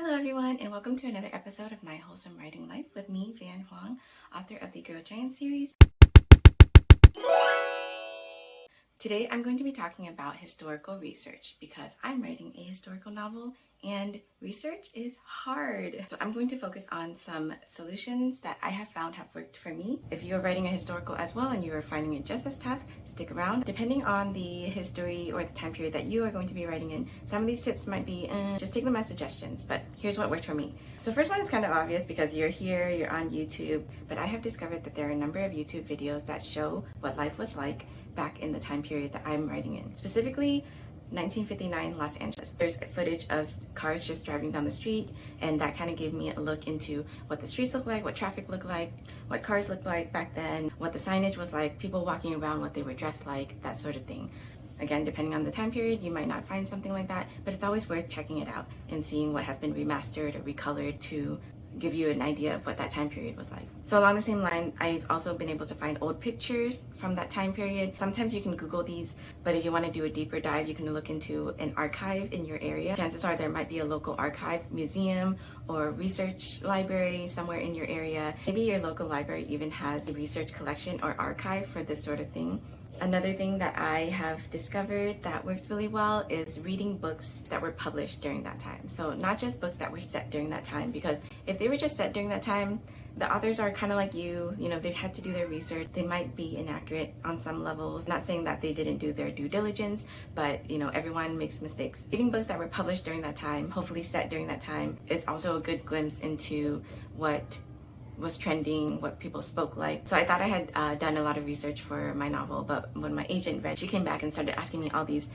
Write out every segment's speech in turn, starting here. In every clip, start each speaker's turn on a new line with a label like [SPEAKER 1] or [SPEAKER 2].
[SPEAKER 1] Hello everyone, and welcome to another episode of My Wholesome Writing Life with me, Hoang, author of the Girl Giant series. Today I'm going to be talking about historical research because I'm writing a historical novel and research is hard. So I'm going to focus on some solutions that I have found have worked for me. If you are writing a historical as well and you are finding it just as tough, stick around. Depending on the history or the time period that you are going to be writing in, some of these tips might be, just take them as suggestions, but here's what worked for me. So first one is kind of obvious because you're here, you're on YouTube, but I have discovered that there are a number of YouTube videos that show what life was like back in the time period that I'm writing in. Specifically, 1959 Los Angeles. There's footage of cars just driving down the street, and that kind of gave me a look into what the streets looked like, what traffic looked like, what cars looked like back then, what the signage was like, people walking around, what they were dressed like, that sort of thing. Again, depending on the time period, you might not find something like that, but it's always worth checking it out and seeing what has been remastered or recolored to give you an idea of what that time period was like. So along the same line, I've also been able to find old pictures from that time period. Sometimes you can Google these, but if you want to do a deeper dive, you can look into an archive in your area. Chances are there might be a local archive, museum, or research library somewhere in your area. Maybe your local library even has a research collection or archive for this sort of thing. Another thing that I have discovered that works really well is reading books that were published during that time. So not just books that were set during that time, because if they were just set during that time, the authors are kind of like you know, they've had to do their research. They might be inaccurate on some levels. Not saying that they didn't do their due diligence, but you know, everyone makes mistakes. Reading books that were published during that time, hopefully set during that time, it's also a good glimpse into what was trending, what people spoke like. So I thought I had done a lot of research for my novel, but when my agent read, she came back and started asking me all these,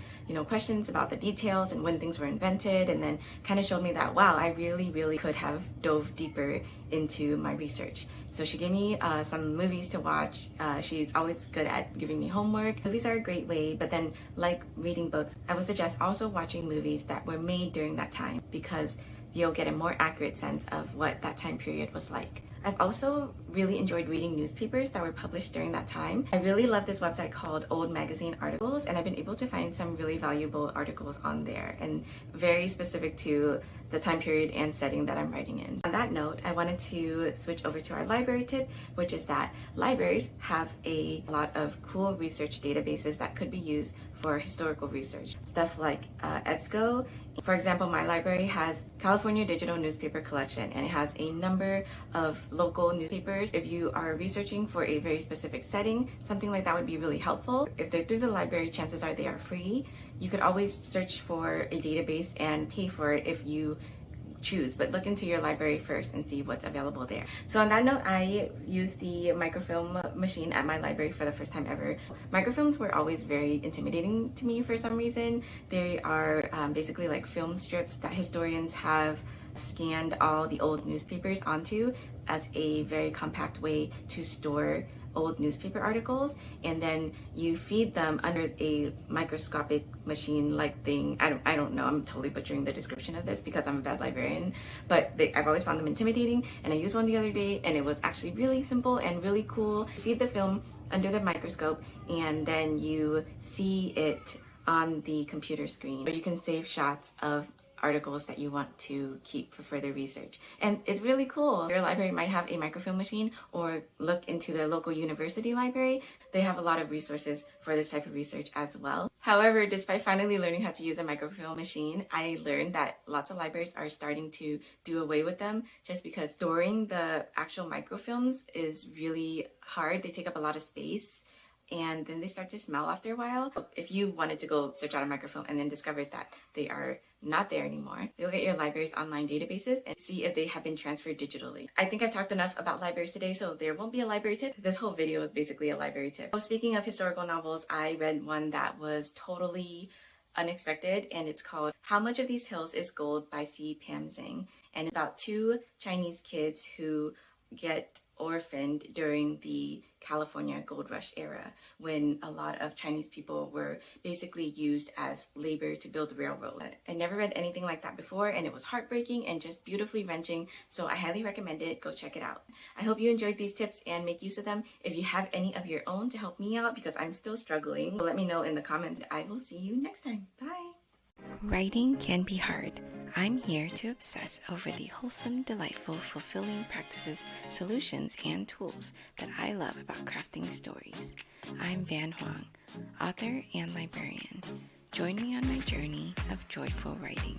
[SPEAKER 1] questions about the details and when things were invented, and then kind of showed me that, wow, I really could have dove deeper into my research. So she gave me some movies to watch. She's always good at giving me homework. Movies are a great way, but then like reading books, I would suggest also watching movies that were made during that time because you'll get a more accurate sense of what that time period was like. I've also really enjoyed reading newspapers that were published during that time. I really love this website called Old Magazine Articles, and I've been able to find some really valuable articles on there and very specific to the time period and setting that I'm writing in. On that note, I wanted to switch over to our library tip, which is that libraries have a lot of cool research databases that could be used for historical research. Stuff like EBSCO. For example, my library has California Digital Newspaper Collection, and it has a number of local newspapers. If you are researching for a very specific setting, something like that would be really helpful. If they're through the library, chances are they are free. You could always search for a database and pay for it if you choose, but look into your library first and see what's available there. So on that note, I used the microfilm machine at my library for the first time ever. Microfilms were always very intimidating to me for some reason. They are basically like film strips that historians have scanned all the old newspapers onto as a very compact way to store old newspaper articles, and then you feed them under a microscopic machine-like thing. I don't know, I'm totally butchering the description of this because I'm a bad librarian, but I've always found them intimidating, and I used one the other day, and it was actually really simple and really cool. You feed the film under the microscope, and then you see it on the computer screen, where you can save shots of articles that you want to keep for further research. And it's really cool. Your library might have a microfilm machine, or look into the local university library. They have a lot of resources for this type of research as well. However, despite finally learning how to use a microfilm machine, I learned that lots of libraries are starting to do away with them just because storing the actual microfilms is really hard. They take up a lot of space, and then they start to smell after a while. If you wanted to go search out a microfilm and then discovered that they are not there anymore, look at your library's online databases and see if they have been transferred digitally. I think I've talked enough about libraries today, so there won't be a library tip. This whole video is basically a library tip. So speaking of historical novels, I read one that was totally unexpected, and it's called How Much of These Hills is Gold by C. Pam Zhang. And it's about two Chinese kids who get orphaned during the California gold rush era, when a lot of Chinese people were basically used as labor to build railroads. I never read anything like that before, and it was heartbreaking and just beautifully wrenching, so I highly recommend it. Go check it out. I hope you enjoyed these tips and make use of them. If you have any of your own to help me out, because I'm still struggling, let me know in the comments. I will see you next time. Bye! Writing can be hard. I'm here to obsess over the wholesome, delightful, fulfilling practices, solutions, and tools that I love about crafting stories. I'm Van Hoang, author and librarian. Join me on my journey of joyful writing.